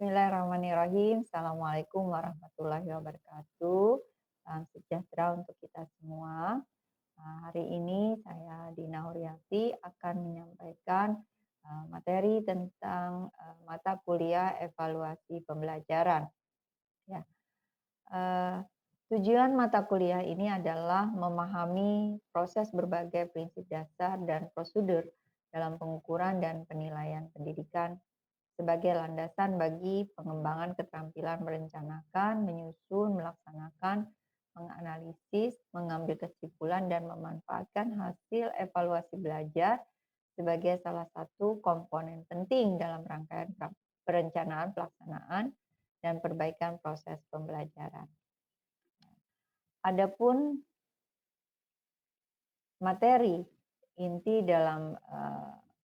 Bismillahirrahmanirrahim. Assalamualaikum warahmatullahi wabarakatuh. Salam sejahtera untuk kita semua. Hari ini saya Dina Huriati akan menyampaikan materi tentang mata kuliah evaluasi pembelajaran. Ya, eh, tujuan mata kuliah ini adalah memahami proses berbagai prinsip dasar dan prosedur dalam pengukuran dan penilaian pendidikan sebagai landasan bagi pengembangan keterampilan merencanakan, menyusun, melaksanakan, menganalisis, mengambil kesimpulan, dan memanfaatkan hasil evaluasi belajar sebagai salah satu komponen penting dalam rangkaian perencanaan, pelaksanaan, dan perbaikan proses pembelajaran. Adapun materi inti dalam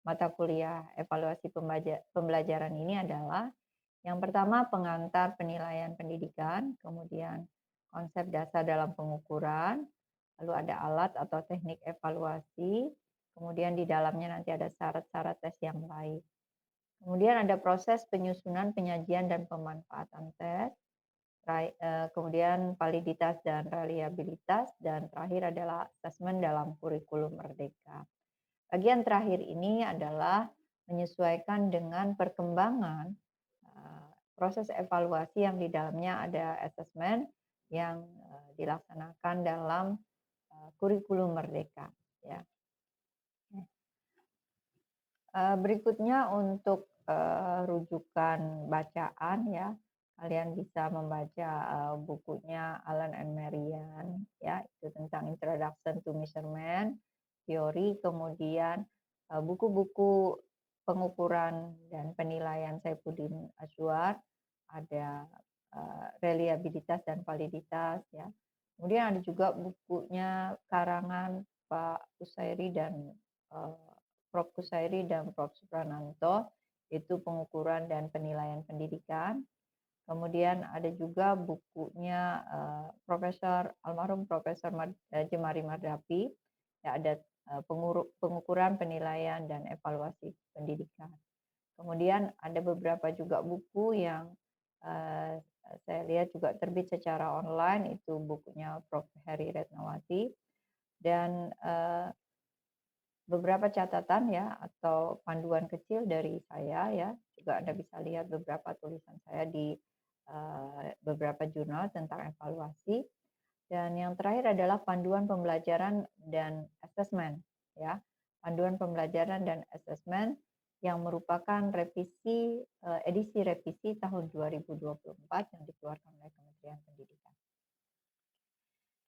mata kuliah evaluasi pembelajaran ini adalah yang pertama pengantar penilaian pendidikan, kemudian konsep dasar dalam pengukuran, lalu ada alat atau teknik evaluasi, kemudian di dalamnya nanti ada syarat-syarat tes yang baik. Kemudian ada proses penyusunan, penyajian, dan pemanfaatan tes, kemudian validitas dan reliabilitas, dan terakhir adalah asesmen dalam kurikulum merdeka. Bagian terakhir ini adalah menyesuaikan dengan perkembangan proses evaluasi yang di dalamnya ada asesmen yang dilaksanakan dalam kurikulum merdeka. Ya. Berikutnya untuk rujukan bacaan ya, kalian bisa membaca bukunya Allen and Marian ya, itu tentang Introduction to Measurement Theory, kemudian buku-buku pengukuran dan penilaian Saifuddin Asy'ar, ada reliabilitas dan validitas ya. Kemudian ada juga bukunya karangan Pak Kusairi dan Prof. Kusairi dan Prof. Suprananto, itu pengukuran dan penilaian pendidikan. Kemudian ada juga bukunya Profesor almarhum Profesor Jemari Mardapi, ya, ada pengukuran, penilaian, dan evaluasi pendidikan. Kemudian ada beberapa juga buku yang saya lihat juga terbit secara online, itu bukunya Prof. Heri Retnawati, dan beberapa catatan ya atau panduan kecil dari saya ya, juga Anda bisa lihat beberapa tulisan saya di beberapa jurnal tentang evaluasi. Dan yang terakhir adalah panduan pembelajaran dan asesmen ya. Panduan pembelajaran dan asesmen yang merupakan revisi edisi revisi tahun 2024 yang dikeluarkan oleh Kementerian Pendidikan.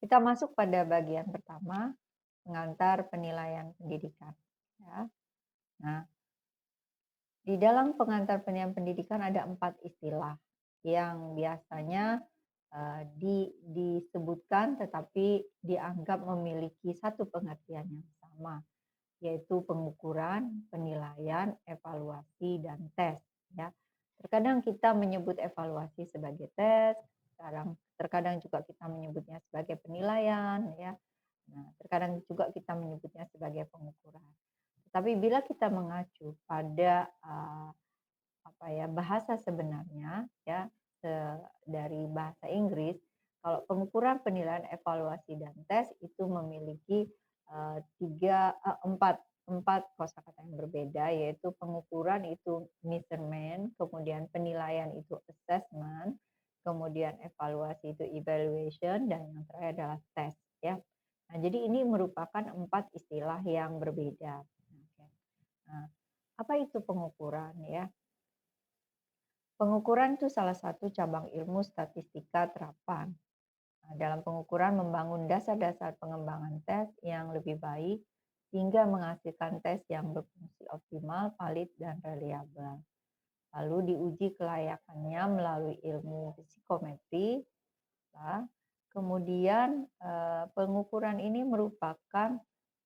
Kita masuk pada bagian pertama, pengantar penilaian pendidikan. Ya. Nah, di dalam pengantar penilaian pendidikan ada 4 istilah yang biasanya disebutkan tetapi dianggap memiliki satu pengertian yang sama, yaitu pengukuran, penilaian, evaluasi, dan tes. Ya. Terkadang kita menyebut evaluasi sebagai tes, terkadang juga kita menyebutnya sebagai penilaian, ya. Nah, terkadang juga kita menyebutnya sebagai pengukuran. Tapi bila kita mengacu pada bahasa sebenarnya, ya, dari bahasa Inggris, kalau pengukuran, penilaian, evaluasi, dan tes itu memiliki empat kosakata yang berbeda, yaitu pengukuran itu measurement, kemudian penilaian itu assessment, kemudian evaluasi itu evaluation, dan yang terakhir adalah tes ya. Nah, jadi ini merupakan 4 istilah yang berbeda. Nah, apa itu pengukuran ya? Pengukuran itu salah satu cabang ilmu statistika terapan. Nah, dalam pengukuran membangun dasar-dasar pengembangan tes yang lebih baik hingga menghasilkan tes yang berfungsi optimal, valid, dan reliabel. Lalu diuji kelayakannya melalui ilmu psikometri. Kemudian pengukuran ini merupakan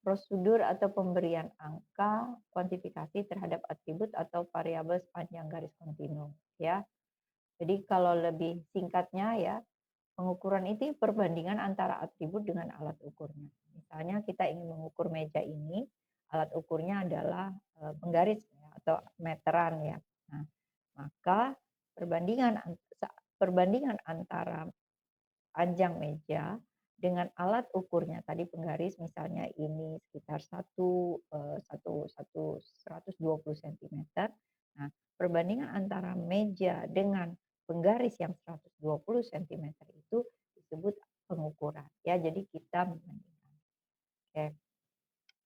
prosedur atau pemberian angka kuantifikasi terhadap atribut atau variabel sepanjang garis kontinu ya. Jadi kalau lebih singkatnya ya, pengukuran itu perbandingan antara atribut dengan alat ukurnya. Misalnya kita ingin mengukur meja ini, alat ukurnya adalah penggaris ya, atau meteran ya. Nah, maka perbandingan perbandingan antara panjang meja dengan alat ukurnya tadi penggaris misalnya ini sekitar 120 sentimeter. Nah, perbandingan antara meja dengan penggaris yang 120 sentimeter itu disebut pengukuran ya. Jadi kita membandingkan. Oke.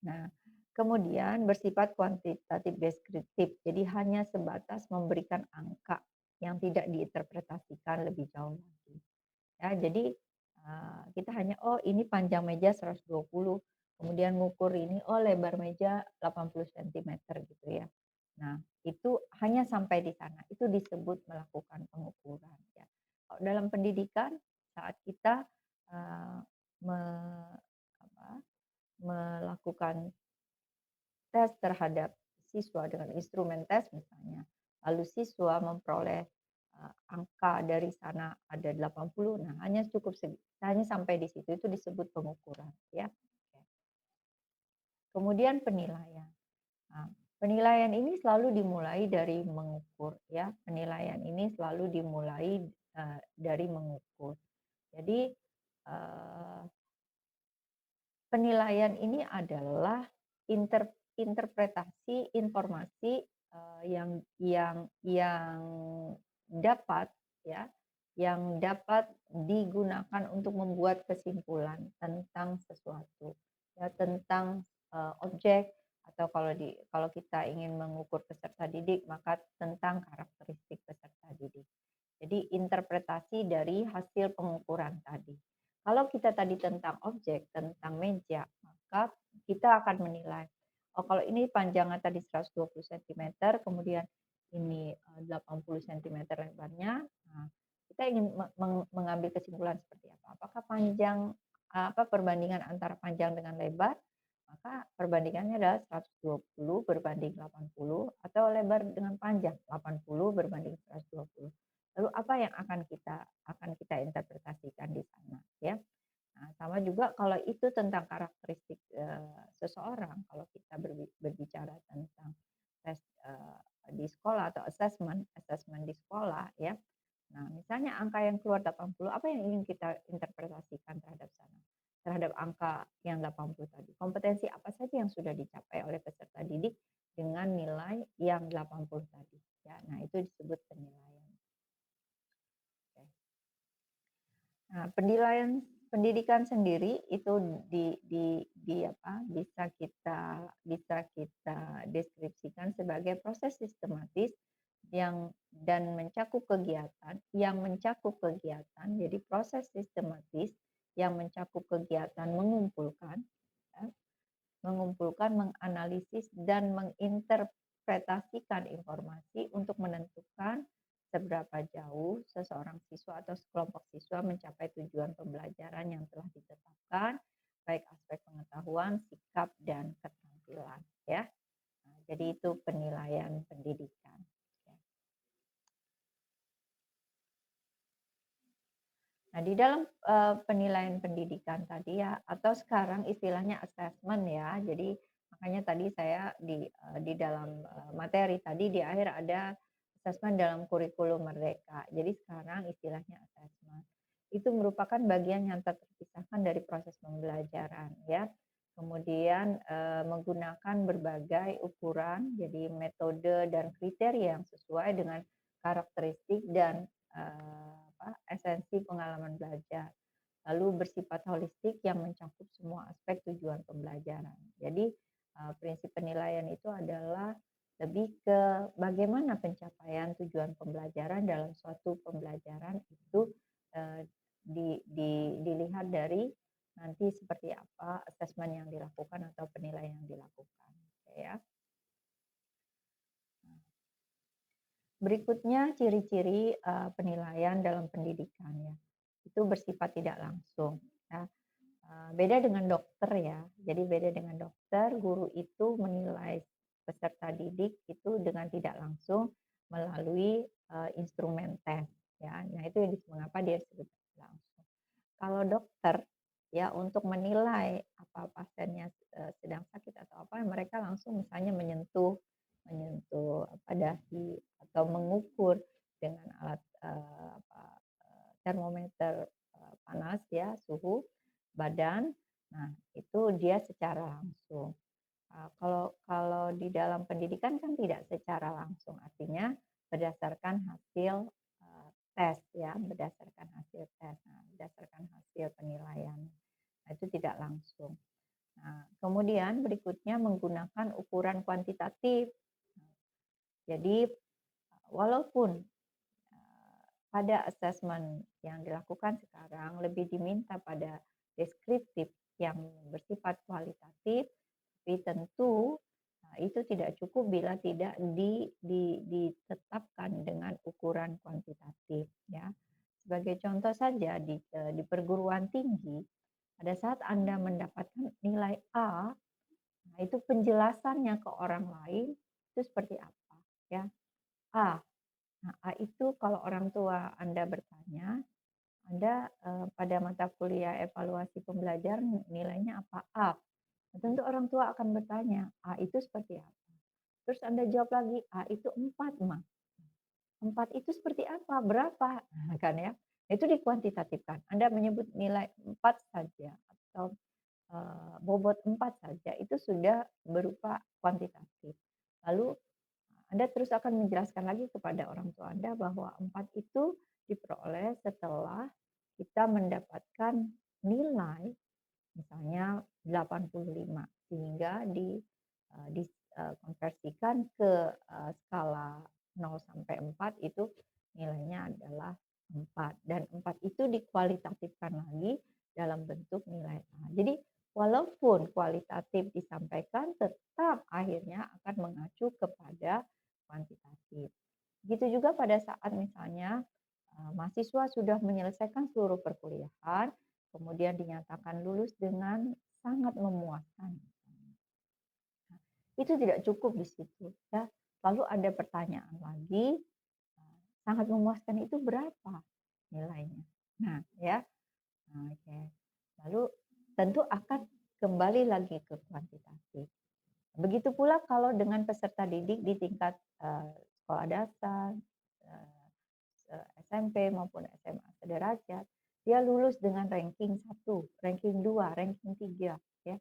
Nah, kemudian bersifat kuantitatif deskriptif. Jadi hanya sebatas memberikan angka yang tidak diinterpretasikan lebih jauh lagi. Ya, jadi, kita hanya, "Oh, ini panjang meja 120, kemudian ngukur ini, oh lebar meja 80 sentimeter," gitu ya. Nah, itu hanya sampai di sana, itu disebut melakukan pengukuran ya. Kalau dalam pendidikan saat kita, eee, me apa, melakukan tes terhadap siswa dengan instrumen tes misalnya, lalu siswa memperoleh, angka dari sana ada 80, nah hanya sampai di situ, itu disebut pengukuran ya. Oke. Kemudian penilaian. Nah, penilaian ini selalu dimulai dari mengukur ya, penilaian ini selalu dimulai, dari mengukur. Jadi, eee penilaian ini adalah interpretasi informasi, yang dapat ya, yang dapat digunakan untuk membuat kesimpulan tentang sesuatu, ya tentang, objek atau kalau kita ingin mengukur peserta didik, maka tentang karakteristik peserta didik. Jadi interpretasi dari hasil pengukuran tadi. Kalau kita tadi tentang objek, tentang meja, maka kita akan menilai, oh kalau ini panjangnya tadi 120 sentimeter, kemudian ini 80 sentimeter lebarnya, nah, kita ingin mengambil kesimpulan seperti apa? Apakah perbandingan antara panjang dengan lebar, maka perbandingannya adalah 120 berbanding 80 atau lebar dengan panjang 80 berbanding 120. Lalu apa yang akan kita interpretasikan di sana ya. Nah, sama juga kalau itu tentang karakteristik, seseorang, kalau kita berbicara tentang tes, di sekolah atau assessment di sekolah ya. Nah, misalnya angka yang keluar 80, apa yang ingin kita interpretasikan terhadap sana? Terhadap angka yang 80 tadi. Kompetensi apa saja yang sudah dicapai oleh peserta didik dengan nilai yang 80 tadi ya. Nah, itu disebut penilaian. Oke. Nah, penilaian pendidikan sendiri itu bisa kita deskripsikan sebagai proses sistematis yang mencakup kegiatan, jadi proses sistematis yang mencakup kegiatan mengumpulkan, ya, menganalisis dan menginterpretasikan informasi untuk menentukan seberapa jauh seseorang siswa atau sekelompok siswa mencapai tujuan pembelajaran yang telah ditetapkan, baik aspek pengetahuan, sikap, dan keterampilan. Ya, nah, jadi itu penilaian pendidikan. Nah, di dalam, penilaian pendidikan tadi ya, atau sekarang istilahnya assessment ya. Jadi makanya tadi saya di dalam, materi tadi di akhir ada assessment dalam kurikulum Merdeka. Jadi sekarang istilahnya assessment. Itu merupakan bagian yang tak terpisahkan dari proses pembelajaran ya. Kemudian, menggunakan berbagai ukuran, jadi metode dan kriteria yang sesuai dengan karakteristik dan, esensi pengalaman belajar. Lalu bersifat holistik yang mencakup semua aspek tujuan pembelajaran. Jadi, prinsip penilaian itu adalah lebih ke bagaimana pencapaian tujuan pembelajaran dalam suatu pembelajaran itu, dilihat dari nanti seperti apa asesmen yang dilakukan atau penilaian yang dilakukan, ya. Berikutnya ciri-ciri, penilaian dalam pendidikan ya, itu bersifat tidak langsung ya, beda dengan dokter ya. Jadi beda dengan dokter, guru itu menilai peserta didik itu dengan tidak langsung melalui, instrumen tes ya. Nah itu mengapa dia disebut langsung. Kalau dokter ya untuk menilai apa pasiennya, sedang sakit atau apa, mereka langsung misalnya menyentuh menyentuh dahi atau mengukur dengan alat, termometer, panas ya, suhu badan. Nah, itu dia secara langsung. Kalau kalau di dalam pendidikan kan tidak secara langsung, artinya berdasarkan hasil, tes ya, berdasarkan hasil tes. Nah, berdasarkan hasil penilaian. Nah, itu tidak langsung. Nah, kemudian berikutnya menggunakan ukuran kuantitatif. Jadi, walaupun pada assessment yang dilakukan sekarang lebih diminta pada deskriptif yang bersifat kualitatif, tapi tentu itu tidak cukup bila tidak ditetapkan dengan ukuran kuantitatif ya. Sebagai contoh saja di perguruan tinggi, pada saat Anda mendapatkan nilai A, nah itu penjelasannya ke orang lain itu seperti apa ya. A. Nah, A itu kalau orang tua Anda bertanya, Anda pada mata kuliah evaluasi pembelajaran nilainya apa? A. Nah, tentu orang tua akan bertanya, A itu seperti apa? Terus Anda jawab lagi, A itu 4, Ma. 4 itu seperti apa? Berapa? Nah, kan ya. Itu dikuantitatifkan. Anda menyebut nilai 4 saja atau bobot 4 saja itu sudah berupa kuantitatif. Lalu Anda terus akan menjelaskan lagi kepada orang tua Anda bahwa 4 itu diperoleh setelah kita mendapatkan nilai misalnya 85 sehingga dikonversikan ke skala 0 sampai 4 itu nilainya adalah 4 dan 4 itu dikualitatifkan lagi dalam bentuk nilai A. Jadi walaupun kualitatif disampaikan tetap akhirnya akan mengacu kepada kuantitatif. Begitu juga pada saat misalnya mahasiswa sudah menyelesaikan seluruh perkuliahan, kemudian dinyatakan lulus dengan sangat memuaskan. Nah, itu tidak cukup di situ ya. Lalu ada pertanyaan lagi, sangat memuaskan itu berapa nilainya? Nah, ya. Nah, oke. Lalu tentu akan kembali lagi ke kuantitatif. Begitu pula kalau dengan peserta didik di tingkat sekolah dasar, SMP maupun SMA sederajat, dia lulus dengan ranking 1, ranking 2, ranking 3, ya.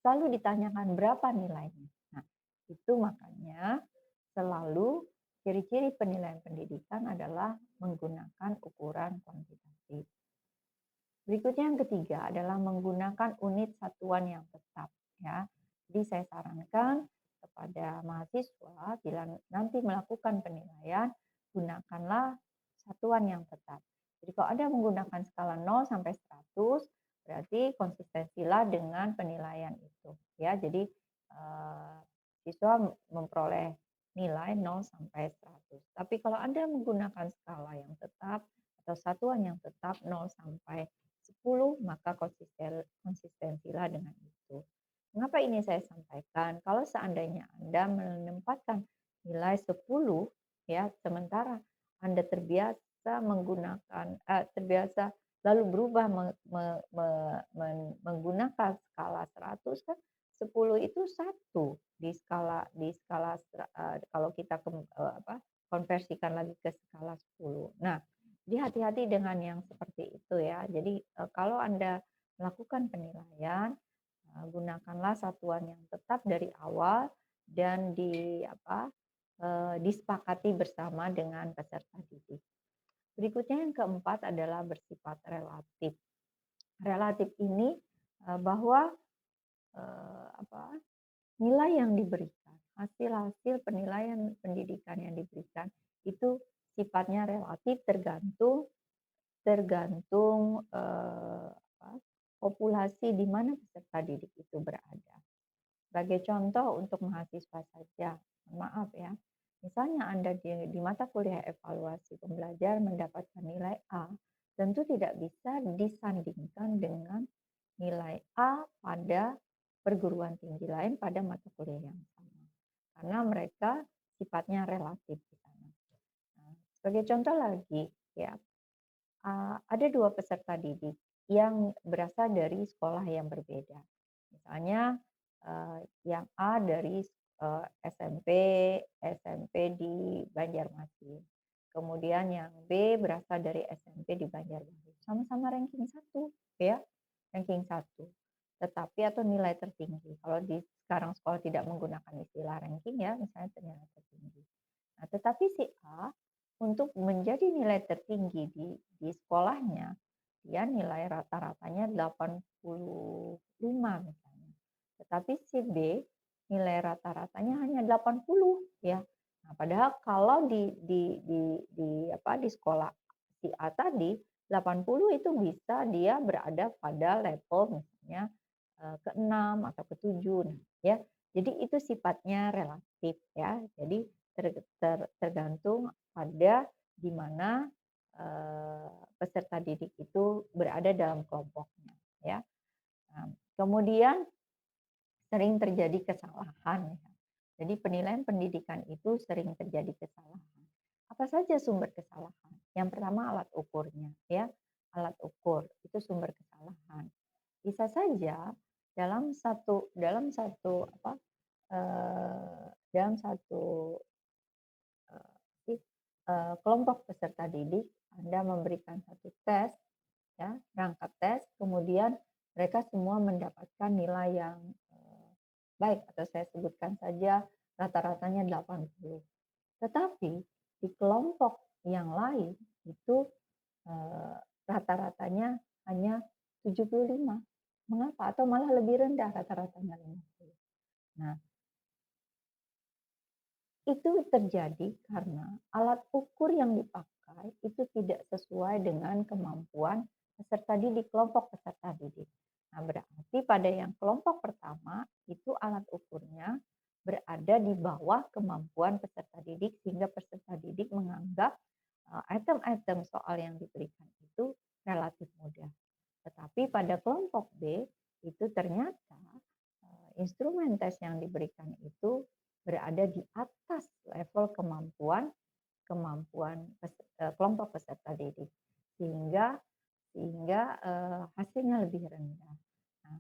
Selalu ditanyakan berapa nilainya. Nah, itu makanya selalu ciri-ciri penilaian pendidikan adalah menggunakan ukuran kuantitatif. Berikutnya yang ketiga adalah menggunakan unit satuan yang tetap ya. Jadi saya sarankan kepada mahasiswa bila nanti melakukan penilaian gunakanlah satuan yang tetap. Jadi kalau Anda menggunakan skala 0 sampai 100 berarti konsistensilah dengan penilaian itu ya. Jadi siswa memperoleh nilai 0 sampai 100. Tapi kalau Anda menggunakan skala yang tetap atau satuan yang tetap 0 sampai 10, maka konsistensilah dengan itu. Mengapa ini saya sampaikan? Kalau seandainya Anda menempatkan nilai 10 ya, sementara Anda terbiasa terbiasa lalu berubah menggunakan skala 100 kan 10 itu 1 di skala kalau kita konversikan lagi ke skala 10. Nah, jadi hati-hati dengan yang seperti itu ya. Jadi kalau Anda melakukan penilaian, gunakanlah satuan yang tetap dari awal dan disepakati bersama dengan peserta didik. Berikutnya yang keempat adalah bersifat relatif. Relatif ini bahwa nilai yang diberikan, hasil-hasil penilaian pendidikan yang diberikan itu sifatnya relatif tergantung tergantung populasi di mana peserta didik itu berada. Sebagai contoh untuk mahasiswa saja, maaf ya, misalnya Anda di mata kuliah evaluasi pembelajaran mendapatkan nilai A, tentu tidak bisa disandingkan dengan nilai A pada perguruan tinggi lain pada mata kuliah yang sama. Karena mereka sifatnya relatif di sana. Nah, sebagai contoh lagi, ya, ada 2 peserta didik yang berasal dari sekolah yang berbeda. Misalnya, yang A dari SMP di Banjarmasin. kemudian yang B berasal dari SMP di Banjarbaru. Sama-sama ranking satu, ya, ranking satu. Tetapi atau nilai tertinggi. Kalau di sekarang sekolah tidak menggunakan istilah ranking ya, misalnya nilai tertinggi. Nah, tetapi si A untuk menjadi nilai tertinggi di sekolahnya, dia nilai rata-ratanya 85 misalnya. Tetapi si B nilai rata-ratanya hanya 80 ya. Nah, padahal kalau di sekolah si A tadi 80 itu bisa dia berada pada level misalnya ke-6 atau ke-7 ya. Jadi itu sifatnya relatif ya. Jadi tergantung pada di mana peserta didik itu berada dalam kelompoknya ya. Nah, kemudian sering terjadi kesalahan ya. Jadi penilaian pendidikan itu sering terjadi kesalahan. Apa saja sumber kesalahan? Yang pertama alat ukurnya ya. Alat ukur itu sumber kesalahan. Bisa saja dalam satu apa dalam satu kelompok peserta didik Anda memberikan satu tes ya, rangkap tes, kemudian mereka semua mendapatkan nilai yang baik atau saya sebutkan saja rata-ratanya 80. Tetapi di kelompok yang lain itu rata-ratanya hanya 75. Mengapa? Atau malah lebih rendah rata-ratanya 50. Nah, itu terjadi karena alat ukur yang dipakai itu tidak sesuai dengan kemampuan peserta didik, kelompok peserta didik. Nah, berarti pada yang kelompok pertama itu alat ukurnya berada di bawah kemampuan peserta didik sehingga peserta didik menganggap item-item soal yang diberikan itu relatif mudah. Tetapi pada kelompok B itu ternyata instrumen tes yang diberikan itu berada di atas level kemampuan kemampuan kelompok peserta didik sehingga sehingga hasilnya lebih rendah. Nah,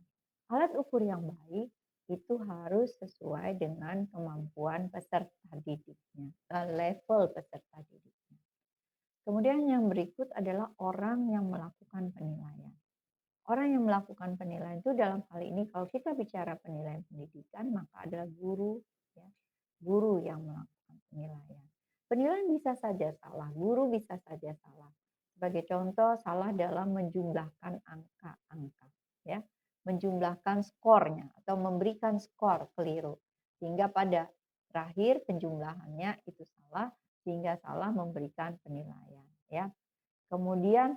alat ukur yang baik itu harus sesuai dengan kemampuan peserta didiknya, level peserta didiknya. Kemudian yang berikut adalah orang yang melakukan penilaian. Orang yang melakukan penilaian itu dalam hal ini kalau kita bicara penilaian pendidikan maka adalah guru ya. Guru yang melakukan penilaian. Penilaian bisa saja salah, guru bisa saja salah. Sebagai contoh salah dalam menjumlahkan angka-angka ya. Menjumlahkan skornya atau memberikan skor keliru. Sehingga pada terakhir penjumlahannya itu salah sehingga salah memberikan penilaian ya. Kemudian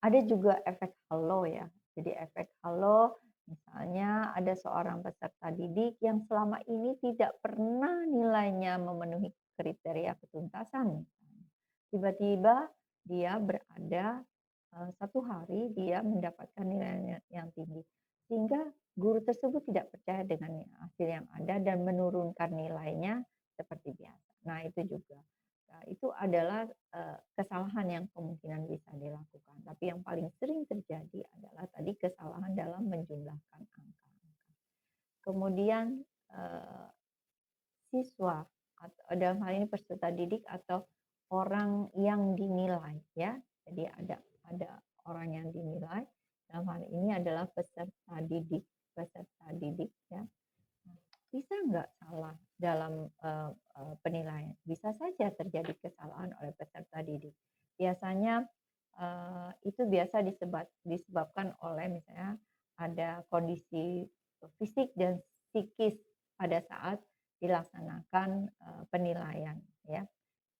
ada juga efek halo ya. Jadi efek halo misalnya ada seorang peserta didik yang selama ini tidak pernah nilainya memenuhi kriteria ketuntasan. Tiba-tiba dia berada satu hari dia mendapatkan nilai yang tinggi. Sehingga guru tersebut tidak percaya dengan hasil yang ada dan menurunkan nilainya seperti biasa. Nah, itu juga. Nah, itu adalah kesalahan yang kemungkinan bisa dilakukan. Tapi yang paling sering terjadi adalah tadi kesalahan dalam menjumlahkan angka. Kemudian siswa atau dalam hal ini peserta didik atau orang yang dinilai ya. Jadi ada orang yang dinilai dalam hal ini adalah peserta didik ya. Bisa nggak salah dalam penilaian? Bisa saja terjadi kesalahan oleh peserta didik. Biasanya itu biasa disebabkan oleh misalnya ada kondisi fisik dan psikis pada saat dilaksanakan penilaian ya.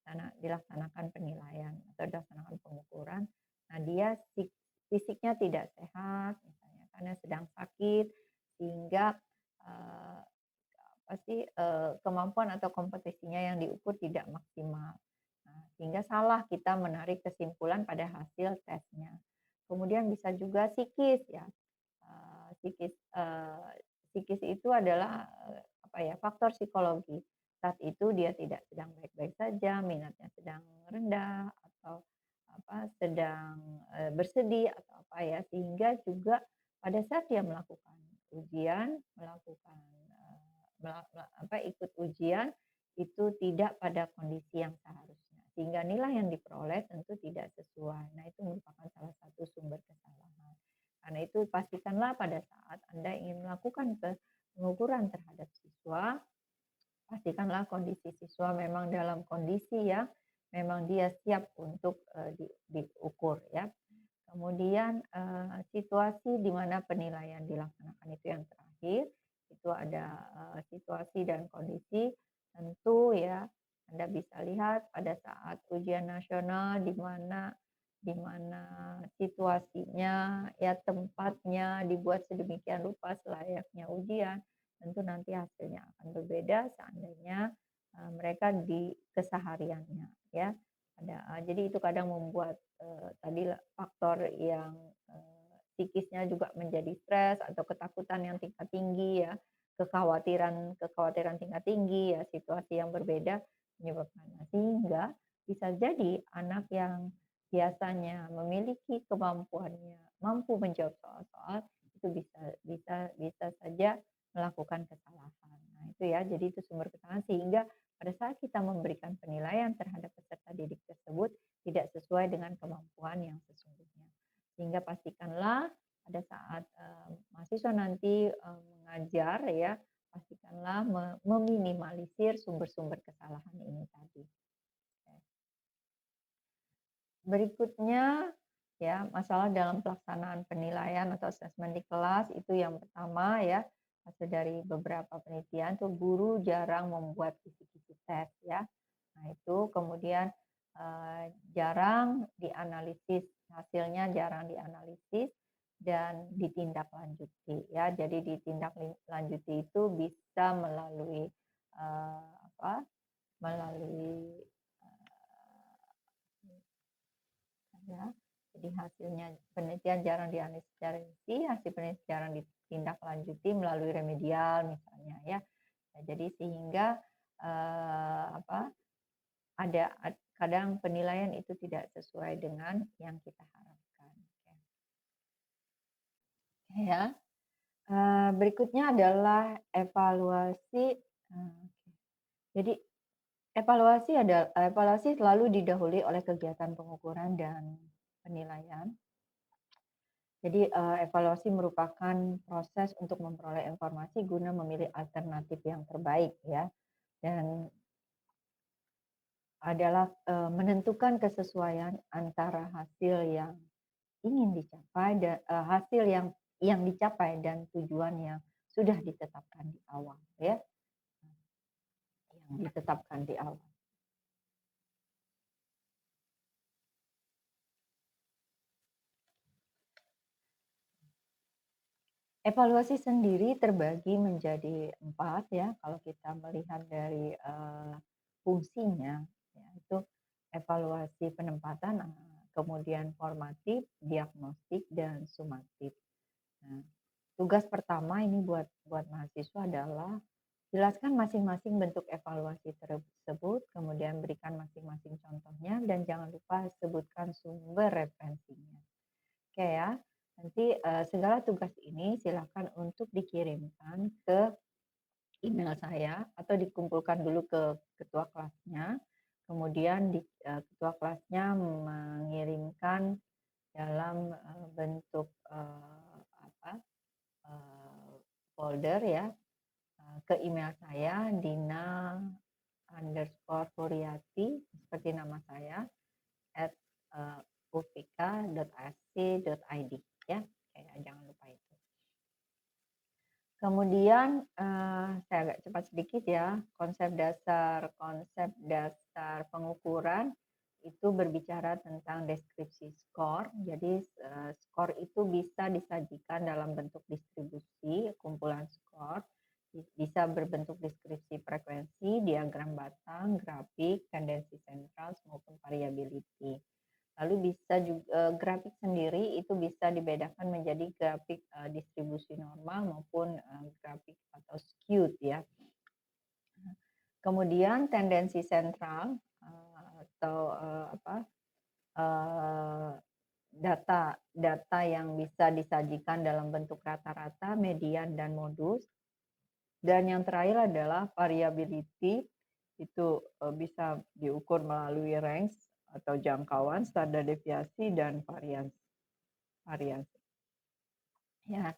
Karena dilaksanakan penilaian atau dilaksanakan pengukuran. Nah, dia fisiknya tidak sehat misalnya karena sedang sakit sehingga pasti kemampuan atau kompetisinya yang diukur tidak maksimal. Nah, sehingga salah kita menarik kesimpulan pada hasil tesnya. Kemudian bisa juga psikis ya. Psikis psikis itu adalah apa ya, faktor psikologi. Saat itu dia tidak sedang baik-baik saja, minatnya sedang rendah atau apa sedang bersedih atau apa ya, sehingga juga pada saat dia melakukan ujian, melakukan ikut ujian itu tidak pada kondisi yang seharusnya sehingga nilai yang diperoleh tentu tidak sesuai. Nah, itu merupakan salah satu sumber kesalahan. Karena itu pastikanlah pada saat Anda ingin melakukan pengukuran terhadap siswa, pastikanlah kondisi siswa memang dalam kondisi yang memang dia siap untuk diukur ya. Kemudian situasi di mana penilaian dilaksanakan itu yang terakhir, itu ada situasi dan kondisi tentu ya. Anda bisa lihat pada saat ujian nasional di mana situasinya, ya tempatnya dibuat sedemikian rupa selayaknya ujian, tentu nanti hasilnya akan berbeda seandainya mereka di kesehariannya ya. Jadi itu kadang membuat tadi faktor yang psikisnya juga menjadi stres atau ketakutan yang tingkat tinggi ya, kekhawatiran kekhawatiran tingkat tinggi ya, situasi yang berbeda menyebabkan. Sehingga bisa jadi anak yang biasanya memiliki kemampuannya mampu menjawab soal-soal itu bisa bisa bisa saja melakukan kesalahan. Nah, itu ya, jadi itu sumber kesalahan sehingga pada saat kita memberikan penilaian terhadap peserta didik tersebut tidak sesuai dengan kemampuan yang sesungguhnya. Sehingga pastikanlah pada saat mahasiswa nanti mengajar ya, pastikanlah meminimalisir sumber-sumber kesalahan ini tadi. Berikutnya ya, masalah dalam pelaksanaan penilaian atau asesmen di kelas itu yang pertama ya, hasil dari beberapa penelitian tuh guru jarang membuat kisi-kisi tes ya. Nah, itu kemudian jarang dianalisis, hasilnya jarang dianalisis dan ditindaklanjuti ya. Jadi ditindaklanjuti itu bisa melalui apa? Melalui ya. Jadi hasilnya penelitian jarang dianalisis, hasil penelitian jarang ditindaklanjuti melalui remedial misalnya ya. Nah, jadi sehingga apa? Ada kadang penilaian itu tidak sesuai dengan yang kita harapkan. Ya. Berikutnya adalah evaluasi. Jadi evaluasi selalu didahului oleh kegiatan pengukuran dan penilaian. Jadi evaluasi merupakan proses untuk memperoleh informasi guna memilih alternatif yang terbaik ya, dan adalah menentukan kesesuaian antara hasil yang ingin dicapai dan hasil yang dicapai dan tujuan yang sudah ditetapkan di awal ya, yang ditetapkan di awal. Evaluasi sendiri terbagi menjadi 4 ya, kalau kita melihat dari fungsinya, ya, itu evaluasi penempatan, kemudian formatif, diagnostik, dan sumatif. Nah, tugas pertama ini buat mahasiswa adalah jelaskan masing-masing bentuk evaluasi tersebut, kemudian berikan masing-masing contohnya, dan jangan lupa sebutkan sumber referensinya. Oke ya. Nanti segala tugas ini silakan untuk dikirimkan ke email saya atau dikumpulkan dulu ke ketua kelasnya. Kemudian ketua kelasnya mengirimkan dalam bentuk apa, folder ya ke email saya dina_furiati seperti nama saya @upk.ac.id ya, jangan lupa itu. Kemudian saya agak cepat sedikit ya, konsep dasar pengukuran itu berbicara tentang deskripsi skor. Jadi skor itu bisa disajikan dalam bentuk distribusi, kumpulan skor, bisa berbentuk deskripsi frekuensi, diagram batang, grafik, tendensi sentral maupun variability. Lalu bisa juga grafik sendiri itu bisa dibedakan menjadi grafik distribusi normal maupun grafik atau skewed ya. Kemudian tendensi sentral atau data yang bisa disajikan dalam bentuk rata-rata, median, dan modus. Dan yang terakhir adalah variability Itu, bisa diukur melalui range atau jangkauan, standar deviasi, dan varians ya.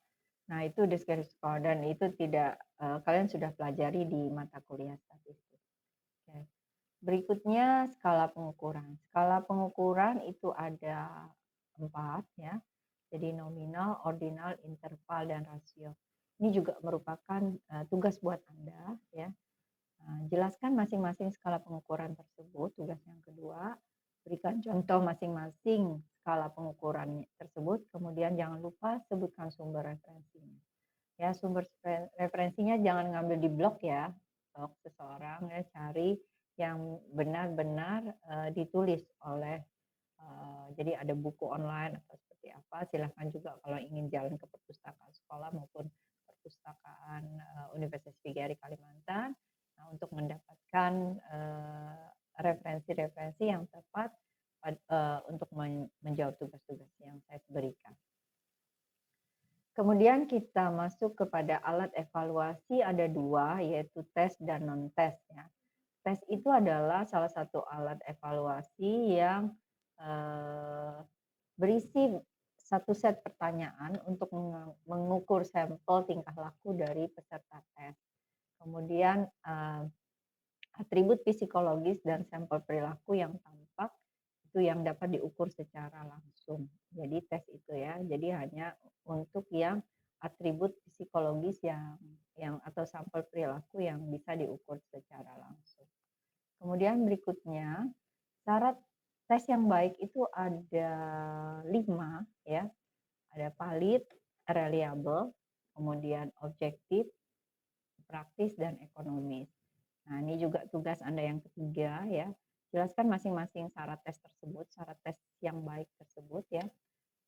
Nah, itu deskripsi skor dan itu tidak, kalian sudah pelajari di mata kuliah statistik. Oke. Berikutnya skala pengukuran. Skala pengukuran itu ada 4 ya. Jadi nominal, ordinal, interval, dan rasio. Ini juga merupakan, tugas buat Anda ya. Jelaskan masing-masing skala pengukuran tersebut, tugas yang kedua. Berikan contoh masing-masing skala pengukuran tersebut, kemudian jangan lupa sebutkan sumber referensinya. Ya, sumber referensinya jangan ngambil di blog ya, blog seseorang ya, cari yang benar-benar ditulis oleh jadi ada buku online atau seperti apa, silahkan juga kalau ingin jalan ke perpustakaan sekolah maupun perpustakaan Universitas PGRI Kalimantan, nah, untuk mendapatkan referensi-referensi yang tepat untuk menjawab tugas-tugas yang saya berikan. Kemudian kita masuk kepada alat evaluasi, ada 2, yaitu tes dan non-tes ya. Tes itu adalah salah satu alat evaluasi yang berisi satu set pertanyaan untuk mengukur sampel tingkah laku dari peserta tes. Kemudian atribut psikologis dan sampel perilaku yang tampak itu yang dapat diukur secara langsung. Jadi tes itu ya, jadi hanya untuk yang atribut psikologis yang atau sampel perilaku yang bisa diukur secara langsung. Kemudian berikutnya, syarat tes yang baik itu ada 5 ya. Ada valid, reliable, kemudian objektif, praktis, dan ekonomis. Nah, ini juga tugas Anda yang ketiga ya. Jelaskan masing-masing syarat tes tersebut, syarat tes yang baik tersebut ya.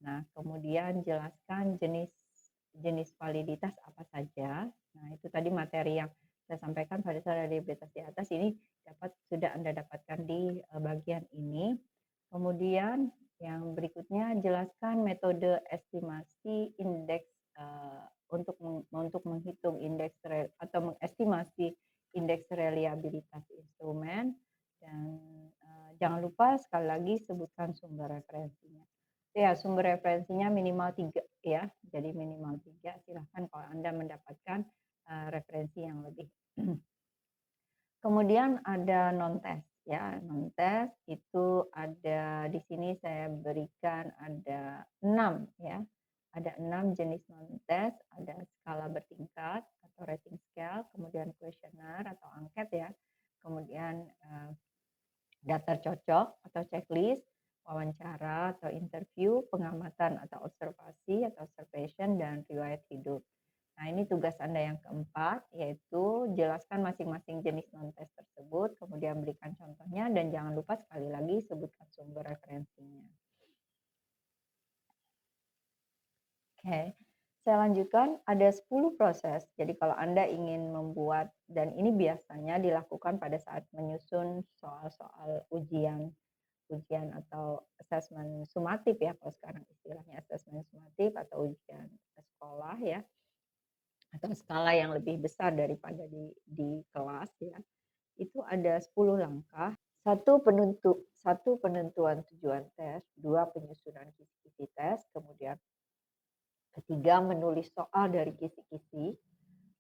Nah, kemudian jelaskan jenis validitas apa saja. Nah, itu tadi materi yang saya sampaikan pada saat reliabilitas di atas ini sudah Anda dapatkan di bagian ini. Kemudian yang berikutnya jelaskan metode estimasi indeks untuk menghitung indeks atau mengestimasi indeks reliabilitas instrumen, dan jangan lupa sekali lagi sebutkan sumber referensinya. Ya, sumber referensinya minimal 3 ya. Jadi minimal 3, silahkan kalau Anda mendapatkan referensi yang lebih. Kemudian ada non-tes ya. Non-tes itu ada di sini saya berikan ada 6 ya. Ada 6 jenis non-tes, ada skala bertingkat atau rating scale, kemudian kuesioner atau angket ya. Kemudian daftar cocok atau checklist, wawancara atau interview, pengamatan atau observasi atau observation, dan riwayat hidup. Nah, ini tugas Anda yang keempat, yaitu jelaskan masing-masing jenis non-tes tersebut, kemudian berikan contohnya, dan jangan lupa sekali lagi sebutkan sumber referensinya. Oke, saya lanjutkan, ada 10 proses. Jadi kalau Anda ingin membuat, dan ini biasanya dilakukan pada saat menyusun soal-soal ujian atau asesmen sumatif ya, kalau sekarang istilahnya asesmen sumatif atau ujian sekolah ya, atau skala yang lebih besar daripada di kelas ya. Itu ada 10 langkah. Satu penentuan tujuan tes, 2 penyusunan kisi-kisi tes, kemudian ketiga menulis soal dari kisi-kisi,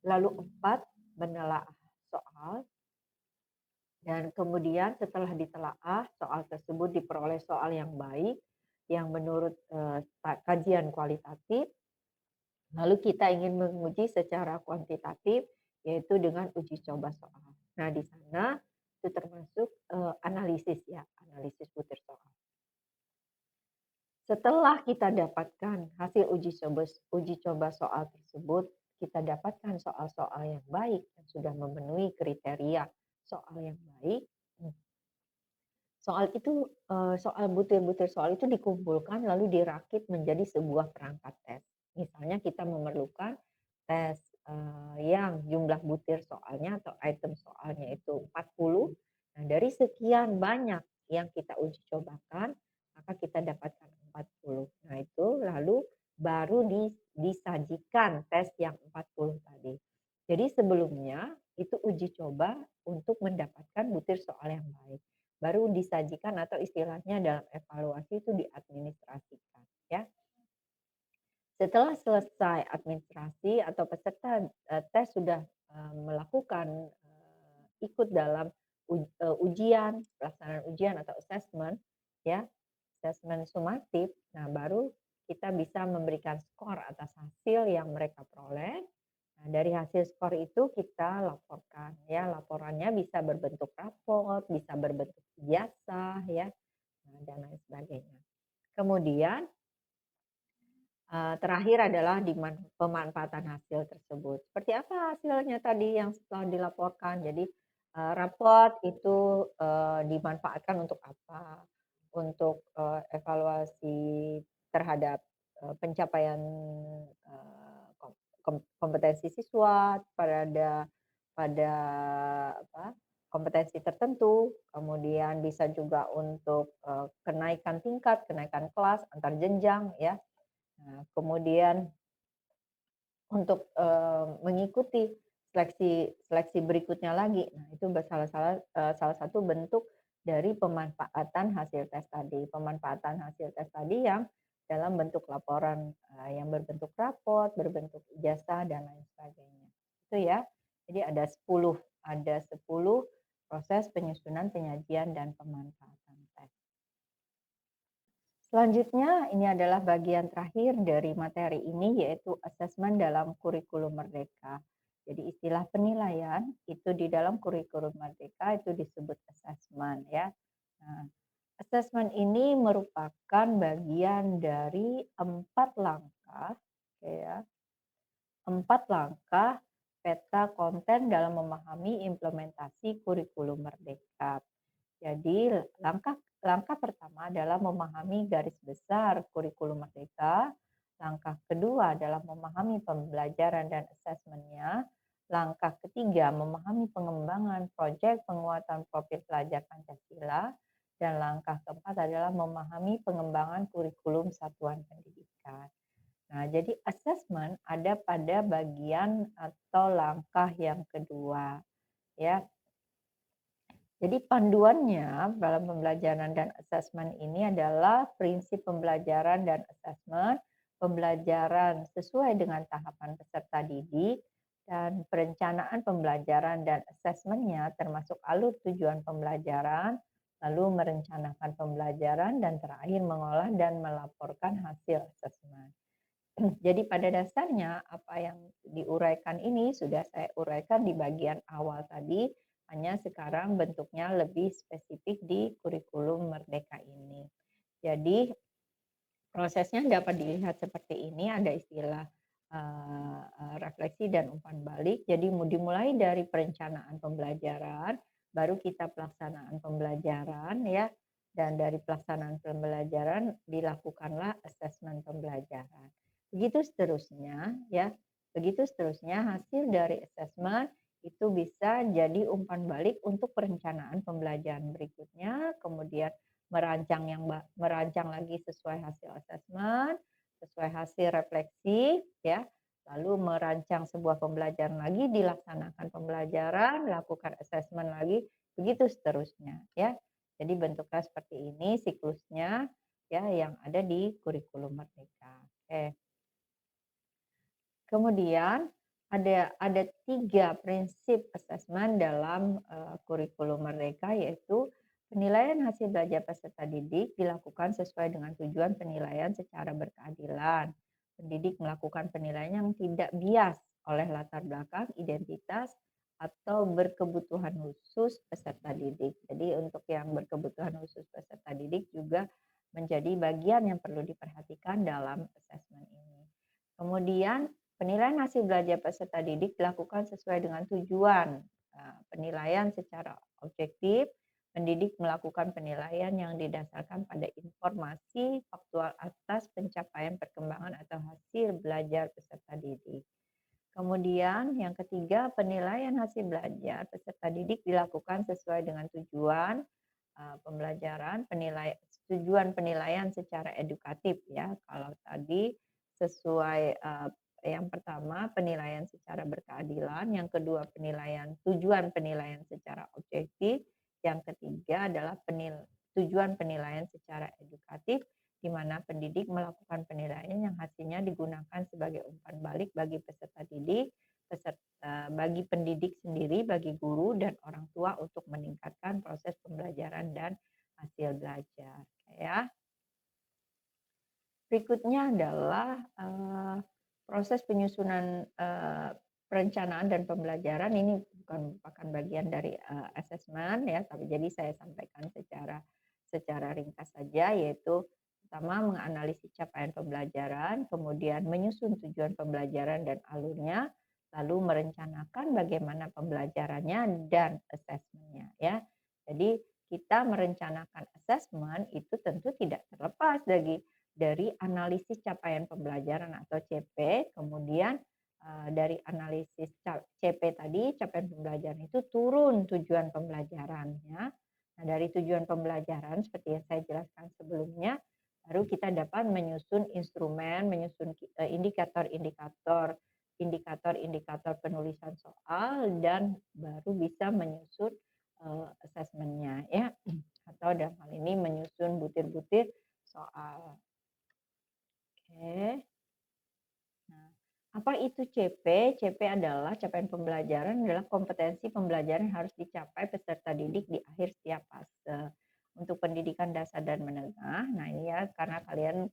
lalu 4 menelaah soal, dan kemudian setelah ditelaah soal tersebut diperoleh soal yang baik yang menurut kajian kualitatif, lalu kita ingin menguji secara kuantitatif yaitu dengan uji coba soal. Nah, di sana itu termasuk analisis ya, analisis butir soal. Setelah kita dapatkan hasil uji coba soal tersebut, kita dapatkan soal-soal yang baik dan sudah memenuhi kriteria soal yang baik. Soal itu, soal butir-butir soal itu dikumpulkan lalu dirakit menjadi sebuah perangkat tes. Misalnya kita memerlukan tes, yang jumlah butir soalnya atau item soalnya itu 40. Nah, dari sekian banyak yang kita uji cobakan, maka kita dapatkan 40. Nah, itu lalu baru disajikan tes yang 40 tadi. Jadi sebelumnya itu uji coba untuk mendapatkan soal yang baik. Baru disajikan atau istilahnya dalam evaluasi itu diadministrasikan, ya. Setelah selesai administrasi atau peserta, tes sudah, melakukan, ikut dalam ujian, pelaksanaan ujian atau assessment, ya, assessment sumatif, nah baru kita bisa memberikan skor atas hasil yang mereka peroleh. Nah, dari hasil skor itu kita laporkan, ya, laporannya bisa berbentuk raport, bisa berbentuk ijazah, ya, nah, dan lain sebagainya. Kemudian terakhir adalah pemanfaatan hasil tersebut. Seperti apa hasilnya tadi yang setelah dilaporkan? Jadi, raport itu, dimanfaatkan untuk apa? Untuk, evaluasi terhadap, pencapaian, kompetensi siswa pada apa, kompetensi tertentu, kemudian bisa juga untuk, kenaikan tingkat, kenaikan kelas antar jenjang, ya. Nah, kemudian untuk, mengikuti seleksi seleksi berikutnya lagi. Nah, itu salah satu bentuk dari pemanfaatan hasil tes tadi. Pemanfaatan hasil tes tadi yang dalam bentuk laporan, yang berbentuk raport, berbentuk ijazah, dan lain sebagainya. Itu ya. Jadi ada 10 proses penyusunan, penyajian, dan pemanfaatan tes. Selanjutnya, ini adalah bagian terakhir dari materi ini, yaitu asesmen dalam kurikulum Merdeka. Jadi istilah penilaian itu di dalam kurikulum Merdeka itu disebut asesmen, ya. Nah, asesmen ini merupakan bagian dari 4 langkah, ya, 4 langkah peta konten dalam memahami implementasi kurikulum Merdeka. Jadi langkah langkah pertama adalah memahami garis besar kurikulum Merdeka. Langkah kedua adalah memahami pembelajaran dan asesmennya. Langkah ketiga memahami pengembangan proyek penguatan profil pelajar Pancasila. Dan langkah keempat adalah memahami pengembangan kurikulum satuan pendidikan. Nah, jadi assessment ada pada bagian atau langkah yang kedua, ya. Jadi panduannya dalam pembelajaran dan asesmen ini adalah prinsip pembelajaran dan asesmen, pembelajaran sesuai dengan tahapan peserta didik, dan perencanaan pembelajaran dan asesmennya termasuk alur tujuan pembelajaran, lalu merencanakan pembelajaran, dan terakhir mengolah dan melaporkan hasil asesmen. Jadi pada dasarnya apa yang diuraikan ini sudah saya uraikan di bagian awal tadi, hanya sekarang bentuknya lebih spesifik di kurikulum Merdeka ini. Jadi prosesnya dapat dilihat seperti ini, ada istilah refleksi dan umpan balik. Jadi dimulai dari perencanaan pembelajaran, baru kita pelaksanaan pembelajaran, ya, dan dari pelaksanaan pembelajaran dilakukanlah asesmen pembelajaran. Begitu seterusnya, ya. Begitu seterusnya hasil dari asesmen itu bisa jadi umpan balik untuk perencanaan pembelajaran berikutnya, kemudian merancang lagi sesuai hasil asesmen, sesuai hasil refleksi, ya. Lalu merancang sebuah pembelajaran lagi, dilaksanakan pembelajaran, lakukan asesmen lagi, begitu seterusnya, ya. Jadi bentuknya seperti ini siklusnya, ya, yang ada di kurikulum Merdeka. Oke. Kemudian ada 3 prinsip asesmen dalam, kurikulum Merdeka, yaitu penilaian hasil belajar peserta didik dilakukan sesuai dengan tujuan penilaian secara berkeadilan. Pendidik melakukan penilaian yang tidak bias oleh latar belakang, identitas, atau berkebutuhan khusus peserta didik. Jadi untuk yang berkebutuhan khusus peserta didik juga menjadi bagian yang perlu diperhatikan dalam asesmen ini. Kemudian penilaian hasil belajar peserta didik dilakukan sesuai dengan tujuan. Penilaian secara objektif, pendidik melakukan penilaian yang didasarkan pada informasi faktual atas pencapaian perkembangan atau hasil belajar peserta didik. Kemudian yang ketiga, penilaian hasil belajar peserta didik dilakukan sesuai dengan tujuan pembelajaran, tujuan penilaian secara edukatif, ya. Kalau tadi sesuai yang pertama penilaian secara berkeadilan, yang kedua tujuan penilaian secara objektif, Yang ketiga adalah tujuan penilaian secara edukatif, di mana pendidik melakukan penilaian yang hasilnya digunakan sebagai umpan balik bagi peserta didik, bagi pendidik sendiri, bagi guru dan orang tua untuk meningkatkan proses pembelajaran dan hasil belajar. Ya. Berikutnya adalah proses penyusunan perencanaan dan pembelajaran. Ini bukan merupakan bagian dari asesmen ya, tapi jadi saya sampaikan secara ringkas saja, yaitu pertama menganalisis capaian pembelajaran, kemudian menyusun tujuan pembelajaran dan alurnya, lalu merencanakan bagaimana pembelajarannya dan asesmennya ya. Jadi kita merencanakan asesmen itu tentu tidak terlepas dari analisis capaian pembelajaran atau CP, kemudian dari analisis CP tadi, capaian pembelajaran itu turun tujuan pembelajarannya. Nah, dari tujuan pembelajaran seperti yang saya jelaskan sebelumnya, baru kita dapat menyusun instrumen, menyusun indikator-indikator, indikator-indikator penulisan soal, dan baru bisa menyusun asesmennya ya, atau dalam hal ini menyusun butir-butir soal. Oke. Nah, apa itu CP? CP adalah capaian pembelajaran, adalah kompetensi pembelajaran yang harus dicapai peserta didik di akhir setiap fase. Untuk pendidikan dasar dan menengah, nah ini ya karena kalian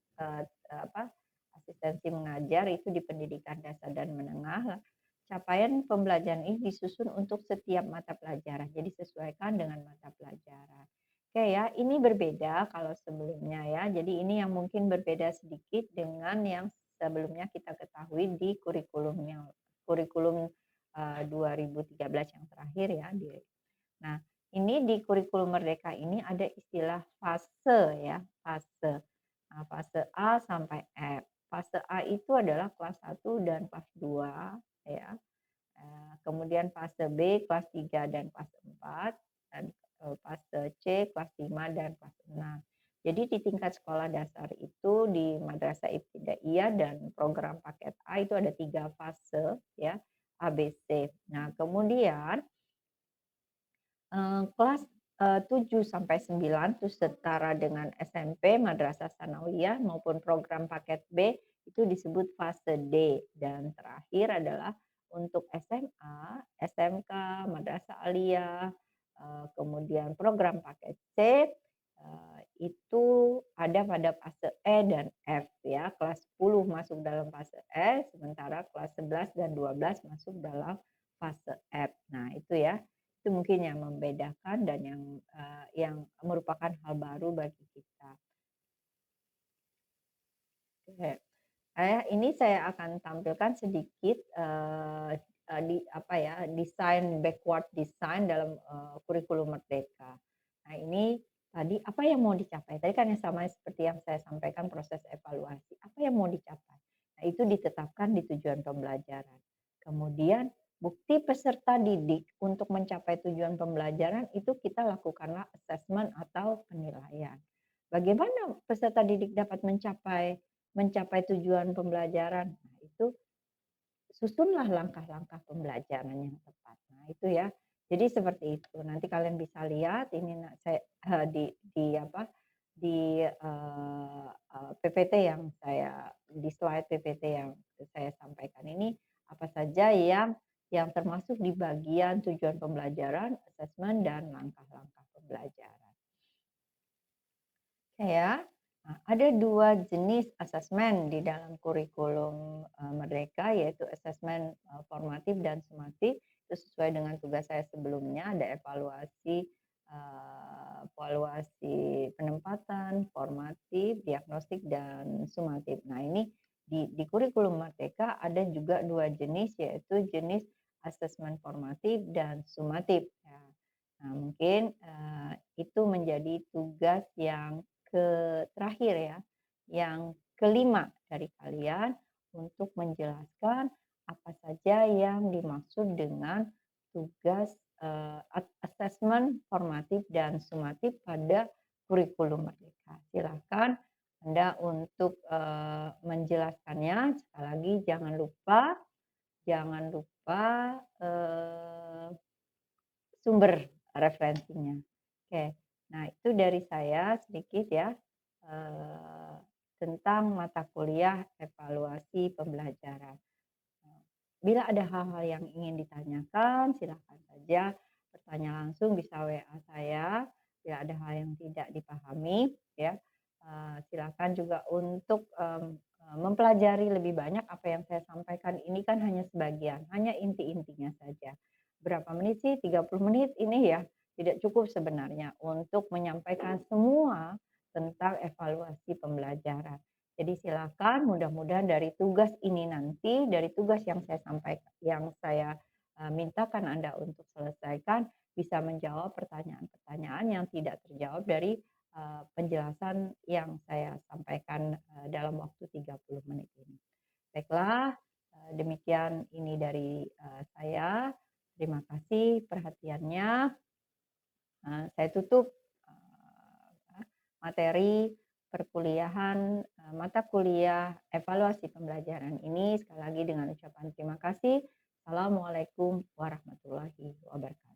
asistensi mengajar itu di pendidikan dasar dan menengah, capaian pembelajaran ini disusun untuk setiap mata pelajaran. Jadi sesuaikan dengan mata pelajaran. Oke ya, ini berbeda kalau sebelumnya ya. Jadi ini yang mungkin berbeda sedikit dengan yang sebelumnya kita ketahui di kurikulum 2013 yang terakhir ya. Nah, ini di kurikulum Merdeka ini ada istilah fase ya, fase. Nah, fase A sampai F. Fase A itu adalah kelas 1 dan kelas 2 ya. Kemudian fase B kelas 3 dan kelas 4, dan fase C kelas 5 dan kelas 6. Jadi di tingkat sekolah dasar itu di Madrasah Ibtidaiyah dan program paket A itu ada 3 fase ya, A, B, C. Nah, kemudian kelas 7 sampai 9 itu setara dengan SMP, Madrasah Tsanawiyah maupun program paket B itu disebut fase D, dan terakhir adalah untuk SMA, SMK, Madrasah Aliyah, kemudian program paket C itu ada pada fase E dan F ya. Kelas 10 masuk dalam fase E, sementara kelas 11 dan 12 masuk dalam fase F. Nah, itu ya. Itu mungkin yang membedakan dan yang merupakan hal baru bagi kita. Oke. Ini saya akan tampilkan sedikit desain backward design dalam kurikulum Merdeka. Nah, ini tadi apa yang mau dicapai? Tadi kan yang sama seperti yang saya sampaikan proses evaluasi. Apa yang mau dicapai? Nah, itu ditetapkan di tujuan pembelajaran. Kemudian bukti peserta didik untuk mencapai tujuan pembelajaran itu kita lakukanlah assessment atau penilaian. Bagaimana peserta didik dapat mencapai tujuan pembelajaran? Nah, itu susunlah langkah-langkah pembelajaran yang tepat. Nah, itu ya. Jadi seperti itu. Nanti kalian bisa lihat ini saya di apa di PPT yang di slide PPT yang saya sampaikan ini apa saja yang termasuk di bagian tujuan pembelajaran, asesmen dan langkah-langkah pembelajaran. Ya, nah, ada 2 jenis asesmen di dalam kurikulum Merdeka, yaitu asesmen formatif dan sumatif. Itu sesuai dengan tugas saya sebelumnya, ada evaluasi penempatan, formatif, diagnostik, dan sumatif. Nah, ini di kurikulum Merdeka ada juga 2 jenis, yaitu jenis asesmen formatif dan sumatif. Ya. Nah, mungkin itu menjadi tugas yang terakhir ya, yang kelima dari kalian untuk menjelaskan apa saja yang dimaksud dengan tugas asesmen formatif dan sumatif pada kurikulum Merdeka. Silakan Anda untuk menjelaskannya. Sekali lagi jangan lupa sumber referensinya. ya, eee, tentang mata kuliah evaluasi pembelajaran. Bila ada hal-hal yang ingin ditanyakan, silakan saja bertanya langsung, bisa WA saya. Bila ada hal yang tidak dipahami, ya, silakan juga untuk, mempelajari lebih banyak apa yang saya sampaikan ini kan hanya sebagian, hanya inti-intinya saja. Berapa menit sih? 30 menit ini ya, tidak cukup sebenarnya untuk menyampaikan semua tentang evaluasi pembelajaran. Jadi silakan, mudah-mudahan dari tugas ini nanti, dari tugas yang saya sampaikan, yang saya mintakan Anda untuk selesaikan, bisa menjawab pertanyaan-pertanyaan yang tidak terjawab dari penjelasan yang saya sampaikan dalam waktu 30 menit ini. Baiklah, demikian ini dari saya. Terima kasih perhatiannya. Saya tutup materi perkuliahan mata kuliah evaluasi pembelajaran ini sekali lagi dengan ucapan terima kasih. Assalamualaikum warahmatullahi wabarakatuh.